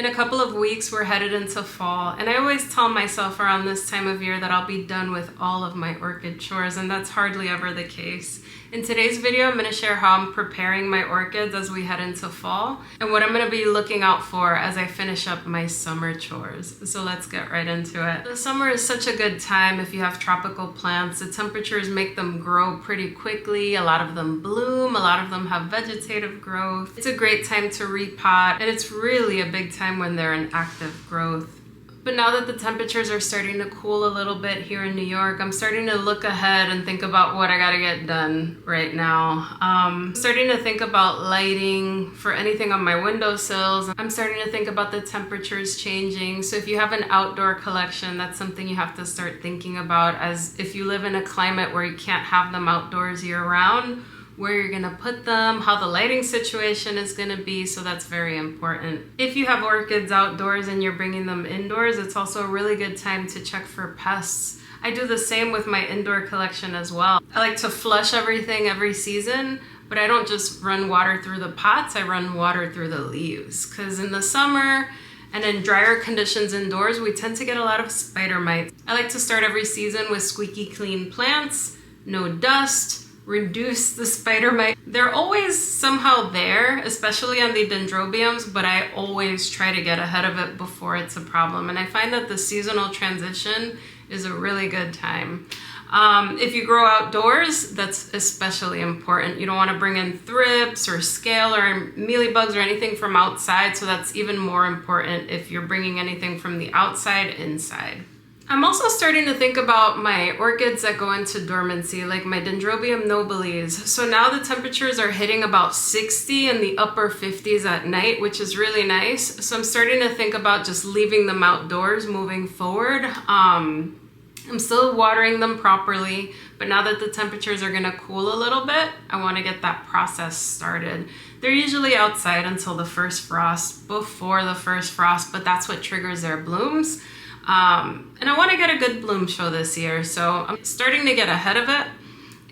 In a couple of weeks, we're headed into fall, and I always tell myself around this time of year that I'll be done with all of my orchid chores, and that's hardly ever the case. In today's video, I'm going to share how I'm preparing my orchids as we head into fall, and what I'm going to be looking out for as I finish up my summer chores. So let's get right into it. The summer is such a good time if you have tropical plants. The temperatures make them grow pretty quickly. A lot of them bloom, a lot of them have vegetative growth. It's a great time to repot, and it's really a big time when they're in active growth. But now that the temperatures are starting to cool a little bit here in New York, I'm starting to look ahead and think about what I gotta get done right now. I'm starting to think about lighting for anything on my windowsills. I'm starting to think about the temperatures changing. So if you have an outdoor collection, that's something you have to start thinking about, as if you live in a climate where you can't have them outdoors year round, where you're gonna put them, how the lighting situation is gonna be, so that's very important. If you have orchids outdoors and you're bringing them indoors, it's also a really good time to check for pests. I do the same with my indoor collection as well. I like to flush everything every season, but I don't just run water through the pots, I run water through the leaves. Because in the summer, and in drier conditions indoors, we tend to get a lot of spider mites. I like to start every season with squeaky clean plants, no dust, reduce the spider mite. They're always somehow there, especially on the dendrobiums, but I always try to get ahead of it before it's a problem. And I find that the seasonal transition is a really good time. If you grow outdoors, that's especially important. You don't want to bring in thrips or scale or mealybugs or anything from outside, so that's even more important if you're bringing anything from the outside inside. I'm also starting to think about my orchids that go into dormancy, like my Dendrobium nobilis. So now the temperatures are hitting about 60 in the upper 50s at night, which is really nice. So I'm starting to think about just leaving them outdoors moving forward. I'm still watering them properly, but now that the temperatures are gonna cool a little bit, I wanna get that process started. They're usually outside until the first frost, before the first frost, but that's what triggers their blooms. And I want to get a good bloom show this year, so I'm starting to get ahead of it,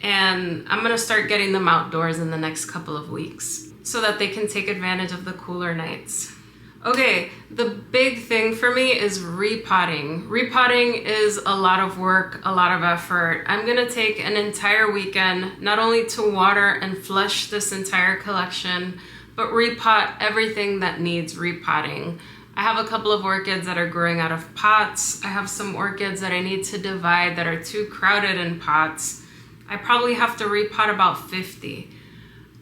and I'm going to start getting them outdoors in the next couple of weeks so that they can take advantage of the cooler nights. Okay, the big thing for me is repotting. Repotting is a lot of work, a lot of effort. I'm going to take an entire weekend not only to water and flush this entire collection, but repot everything that needs repotting. I have a couple of orchids that are growing out of pots. I have some orchids that I need to divide that are too crowded in pots. I probably have to repot about 50.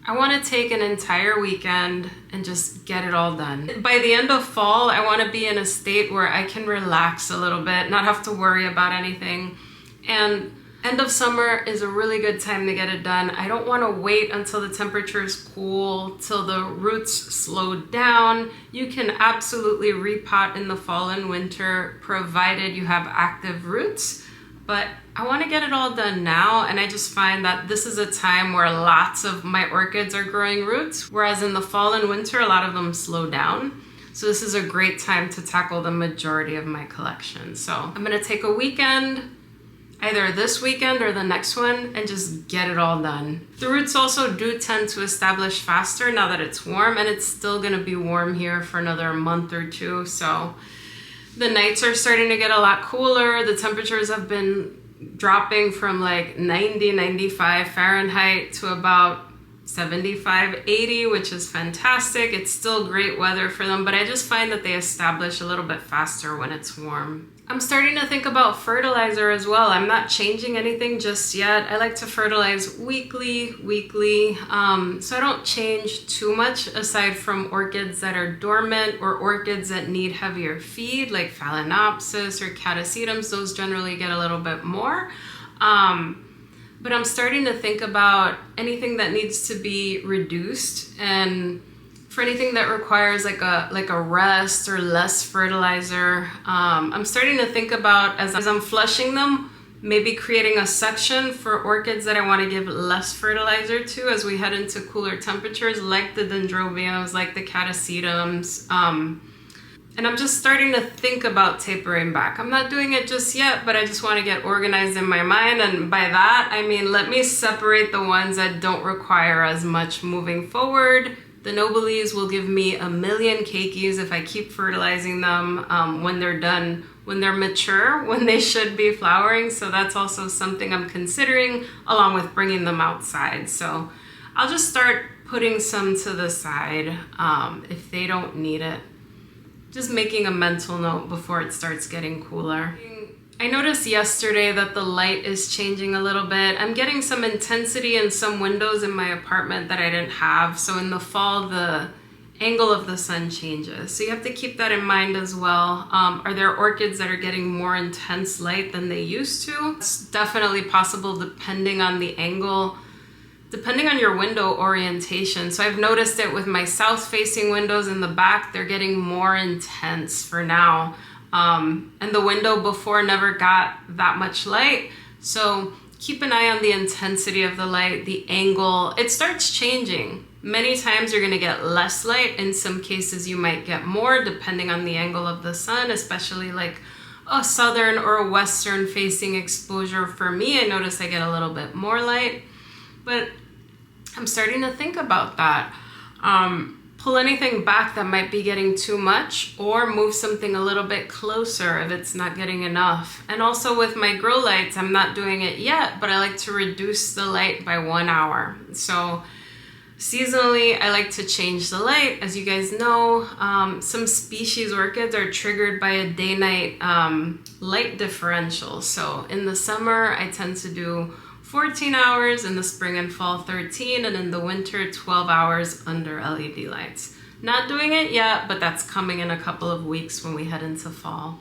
I want to take an entire weekend and just get it all done. By the end of fall, I want to be in a state where I can relax a little bit, not have to worry about anything. And end of summer is a really good time to get it done. I don't want to wait until the temperatures cool, till the roots slow down. You can absolutely repot in the fall and winter, provided you have active roots. But I want to get it all done now, and I just find that this is a time where lots of my orchids are growing roots, whereas in the fall and winter, a lot of them slow down. So this is a great time to tackle the majority of my collection. So I'm going to take a weekend, either this weekend or the next one, and just get it all done. The roots also do tend to establish faster now that it's warm, and it's still gonna be warm here for another month or two. So the nights are starting to get a lot cooler. The temperatures have been dropping from like 90, 95 Fahrenheit to about 75, 80, which is fantastic. It's still great weather for them, but I just find that they establish a little bit faster when it's warm. I'm starting to think about fertilizer as well. I'm not changing anything just yet. I like to fertilize weekly, so I don't change too much aside from orchids that are dormant or orchids that need heavier feed, like Phalaenopsis or Catasetums. Those generally get a little bit more. But I'm starting to think about anything that needs to be reduced, and for anything that requires like a rest or less fertilizer, I'm starting to think about, as I'm flushing them, maybe creating a section for orchids that I want to give less fertilizer to as we head into cooler temperatures, like the dendrobiums, like the catasetums. And I'm just starting to think about tapering back. I'm not doing it just yet, but I just want to get organized in my mind. And by that, I mean, let me separate the ones that don't require as much moving forward, The Nobiles will give me a million keikis if I keep fertilizing them when they're done, when they're mature, when they should be flowering. So that's also something I'm considering, along with bringing them outside. So I'll just start putting some to the side if they don't need it. Just making a mental note before it starts getting cooler. I noticed yesterday that the light is changing a little bit. I'm getting some intensity in some windows in my apartment that I didn't have. So in the fall, the angle of the sun changes. So you have to keep that in mind as well. Are there orchids that are getting more intense light than they used to? It's definitely possible depending on the angle, depending on your window orientation. So I've noticed it with my south-facing windows in the back, they're getting more intense for now. And the window before never got that much light. So keep an eye on the intensity of the light, the angle. It starts changing. Many times you're gonna get less light. In some cases you might get more depending on the angle of the sun, especially like a southern or a western facing exposure. For me, I notice I get a little bit more light, but I'm starting to think about that. Pull anything back that might be getting too much, or move something a little bit closer if it's not getting enough. And also with my grow lights, I'm not doing it yet, but I like to reduce the light by 1 hour. So seasonally, I like to change the light. As you guys know, some species orchids are triggered by a day-night light differential. So in the summer, I tend to do 14 hours, in the spring and fall 13, and in the winter 12 hours under LED lights. Not doing it yet, but that's coming in a couple of weeks when we head into fall.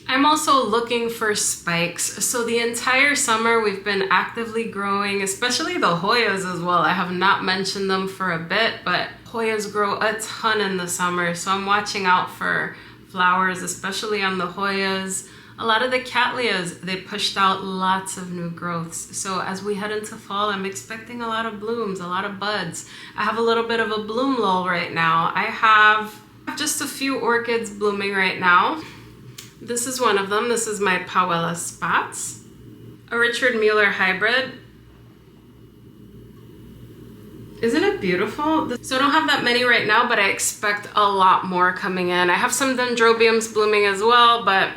I'm also looking for spikes. So the entire summer we've been actively growing, especially the Hoyas as well. I have not mentioned them for a bit, but Hoyas grow a ton in the summer. So I'm watching out for flowers, especially on the Hoyas. A lot of the Cattleyas, they pushed out lots of new growths. So as we head into fall, I'm expecting a lot of blooms, a lot of buds. I have a little bit of a bloom lull right now. I have just a few orchids blooming right now. This is one of them. This is my Pawella Spots, a Richard Mueller hybrid. Isn't it beautiful? So I don't have that many right now, but I expect a lot more coming in. I have some dendrobiums blooming as well, but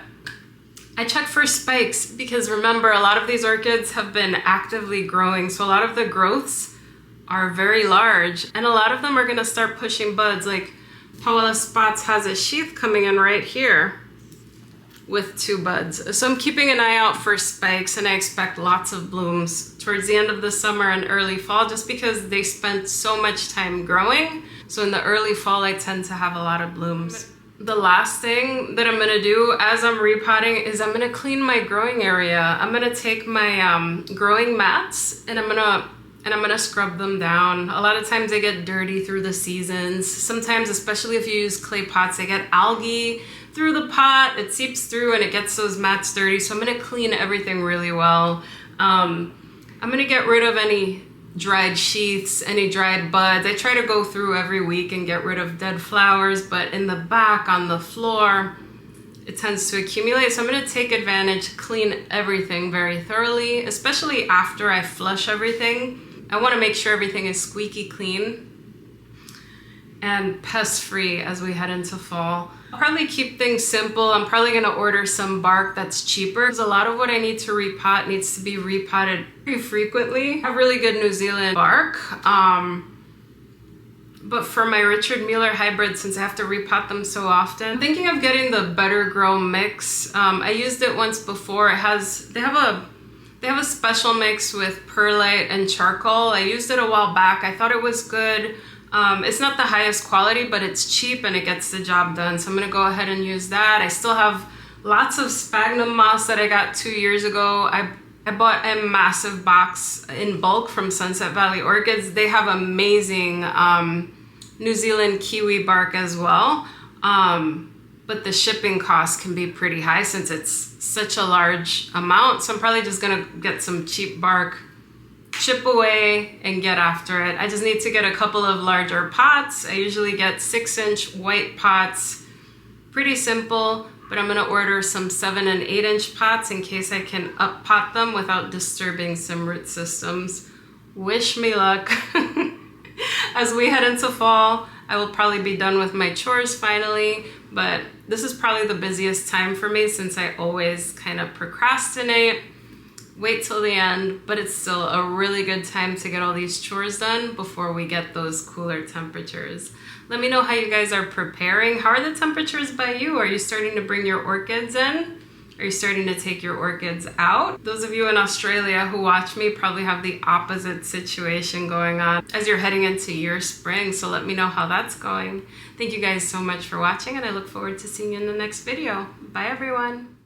I check for spikes because remember, a lot of these orchids have been actively growing. So a lot of the growths are very large and a lot of them are gonna start pushing buds. Like Pawella Spots has a sheath coming in right here with 2 buds. So I'm keeping an eye out for spikes and I expect lots of blooms towards the end of the summer and early fall just because they spent so much time growing. So in the early fall, I tend to have a lot of blooms. The last thing that I'm gonna do as I'm repotting is I'm gonna clean my growing area. I'm gonna take my growing mats and I'm gonna scrub them down. A lot of times they get dirty through the seasons. Sometimes, especially if you use clay pots, they get algae through the pot. It seeps through and it gets those mats dirty. So I'm gonna clean everything really well. I'm gonna get rid of any dried sheaths, any dried buds. I try to go through every week and get rid of dead flowers, but in the back on the floor, it tends to accumulate. So I'm gonna take advantage, clean everything very thoroughly, especially after I flush everything. I wanna make sure everything is squeaky clean and pest-free as we head into fall. I'll probably keep things simple. I'm probably gonna order some bark that's cheaper because a lot of what I need to repot needs to be repotted pretty frequently. I have really good New Zealand bark. But for my Richard Mueller hybrid, since I have to repot them so often, I'm thinking of getting the Better Grow mix. I used it once before. They have a special mix with perlite and charcoal. I used it a while back. I thought it was good. It's not the highest quality, but it's cheap and it gets the job done. So I'm gonna go ahead and use that. I still have lots of sphagnum moss that I got 2 years ago. I bought a massive box in bulk from Sunset Valley Orchids. They have amazing New Zealand kiwi bark as well. But the shipping cost can be pretty high since it's such a large amount. So I'm probably just gonna get some cheap bark, chip away and get after it. I just need to get a couple of larger pots. I usually get 6-inch white pots. Pretty simple, but I'm gonna order some 7 and 8-inch pots in case I can up pot them without disturbing some root systems. Wish me luck. As we head into fall, I will probably be done with my chores finally, but this is probably the busiest time for me since I always kind of procrastinate, wait till the end, but it's still a really good time to get all these chores done before we get those cooler temperatures. Let me know how you guys are preparing. How are the temperatures by you? Are you starting to bring your orchids in? Are you starting to take your orchids out? Those of you in Australia who watch me probably have the opposite situation going on as you're heading into your spring, so let me know how that's going. Thank you guys so much for watching, and I look forward to seeing you in the next video. Bye everyone.